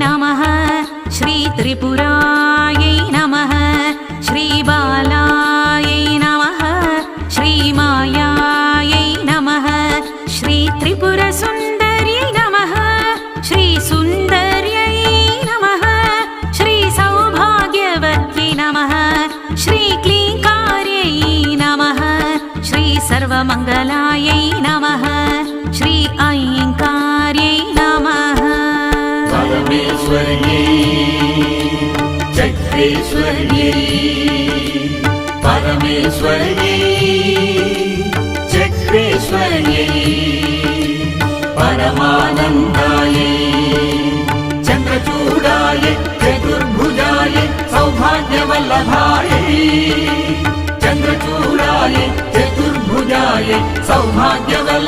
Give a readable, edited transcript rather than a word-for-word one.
नमः श्रीत्रिपुरायै नमः श्रीबालायै नमः श्रीमायायै नमः श्रीत्रिपुरसुन्दर्यै नमः श्रीसुन्दर्यै नमः श्रीसौभाग्यवत्यै नमः श्रीक्लीङ्कार्यै नमः श्रीसर्वमङ्गलायै नमः श्री ऐङ्कार्यै नमः। परमेश्वर्यै चक्रेश्वर्यै परमेश्वर्यै चक्रेश्वर्यै परमानन्दायै चन्द्रचूडायै चतुर्भुजायै सौभाग्यवल्लभायै चन्द्रचूडायै चतुर्भुजायै सौभाग्यवल्लभायै